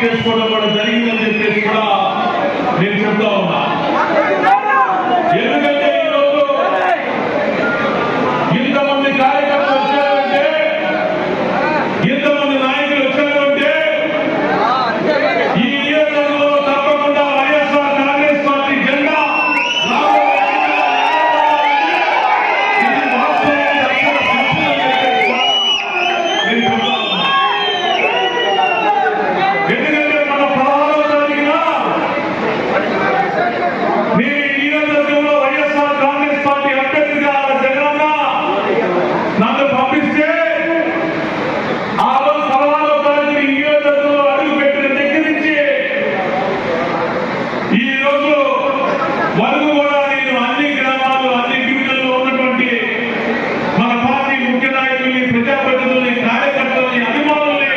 చేసుకోవడం కూడా జరిగిందని చెప్పేసి కూడా నేను చెప్తా ఉన్నా. ఎందుకంటే ఈరోజు ఇంతమంది కార్యకర్తలు వచ్చారంటే, ఇంతమంది నాయకులు వచ్చారంటే ఈ నియోజకవర్గంలో తప్పకుండా వైఎస్ఆర్ కాంగ్రెస్ పార్టీ జెండా ఎందుకంటే మన 16వ తారీఖున నేను ఈ నియోజకవర్గంలో వైఎస్ఆర్ కాంగ్రెస్ పార్టీ అభ్యర్థిగా జగనన్న నన్ను పంపిస్తే ఆ రోజు 16వ తారీఖున ఈ నియోజకవర్గంలో అడుగు పెట్టిన దగ్గర నుంచి ఈ రోజు వరకు కూడా నేను అన్ని గ్రామాలు అన్ని డివిజన్లో ఉన్నటువంటి మన పార్టీ ముఖ్య నాయకుల్ని, ప్రజాప్రతినిధుల్ని, కార్యకర్తల్ని, అభిమానుల్ని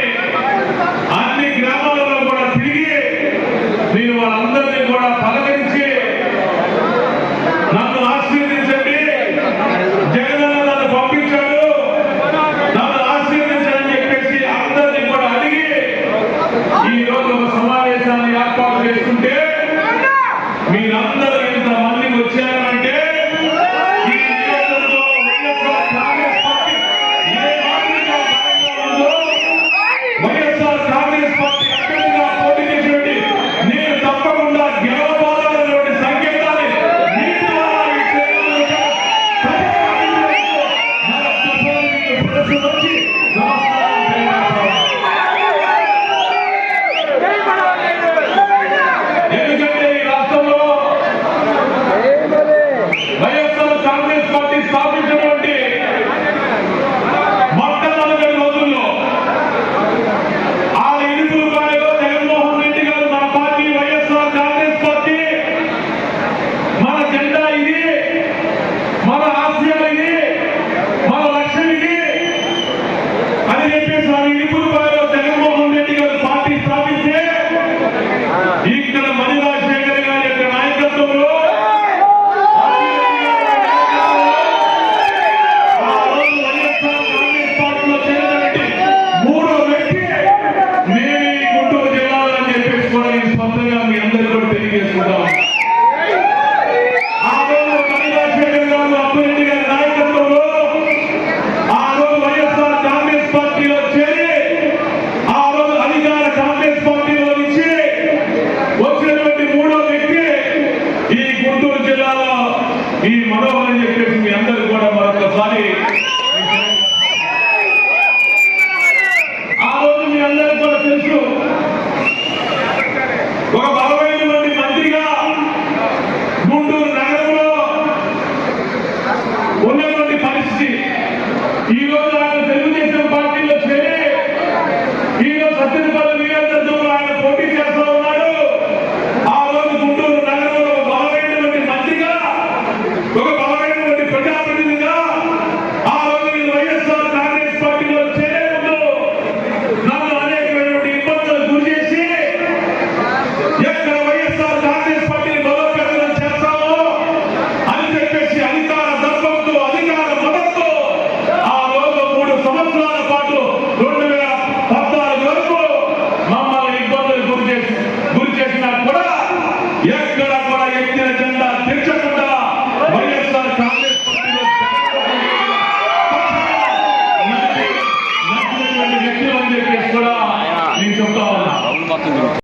అన్ని గ్రామాలలో కూడా తిరిగి నేను వాళ్ళందరినీ కూడా పలకరించి నన్ను ఆశీర్వదించండి, జగనన్న నన్ను పంపించాడు, నన్ను ఆశీర్వదించని చెప్పేసి అందరినీ కూడా అడిగి ఈ రోజు ఒక సమావేశాన్ని ఏర్పాటు చేసుకుంటే మీరందరూ ఇంతమంది వచ్చారంటే ఈ నియోజకవర్గంలో వైఎస్ఆర్ కాంగ్రెస్ పార్టీ ఏ మాదిరిగా బలంగా ఉందో, వైఎస్ఆర్ కాంగ్రెస్ పార్టీ అభ్యర్థిగా పోటీ చేసినటువంటి నేను తప్పకుండా గెలవబోతున్నటువంటి సంకేతాన్ని మీ ద్వారా ఈ క్షేత్రంలో ప్రజలకు వచ్చి నమస్కారం తెలియజేస్తాను. ఎందుకంటే ఈ రాష్ట్రంలో వైఎస్ఆర్ కాంగ్రెస్ పార్టీ స్థాపించినటువంటి మొట్టమొదటి రోజుల్లో ఆ ఇడుపులపాయలో జగన్మోహన్ రెడ్డి గారు మన పార్టీ వైఎస్ఆర్ కాంగ్రెస్ పార్టీ మన జెండా ఇది, మన ఆశయాలు ఇది, మన లక్ష్యం ఇది అని చెప్పేసి ఆ ఇడుపులపాయలో జగన్మోహన్ రెడ్డి గారు పార్టీ స్థాపిస్తే ఇక్కడ మణి రాజశేఖర్ గారి యొక్క నాయకత్వంలో ఆ రోజు వైఎస్ఆర్ కాంగ్రెస్ పార్టీలో చేరినటువంటి మూడో వ్యక్తి నేను ఈ గుంటూరు జిల్లాలో అని చెప్పేసి కూడా నేను స్పష్టంగా మీ అందరికీ కూడా తెలియజేసుకుంటాం. ఆ రోజు మణి రాజశేఖర్ గారు, అప్పిరెడ్డి గారి నాయకత్వంలో ఆ రోజు వైఎస్ఆర్ కాంగ్రెస్ పార్టీలో చేరి ఆ రోజు అధికార కాంగ్రెస్ పార్టీలో నుంచి వచ్చినటువంటి మూడో వ్యక్తి ఈ గుంటూరు జిల్లాలో ఈ మనోహర్ అని చెప్పేసి మీ అందరికీ కూడా మరొకసారి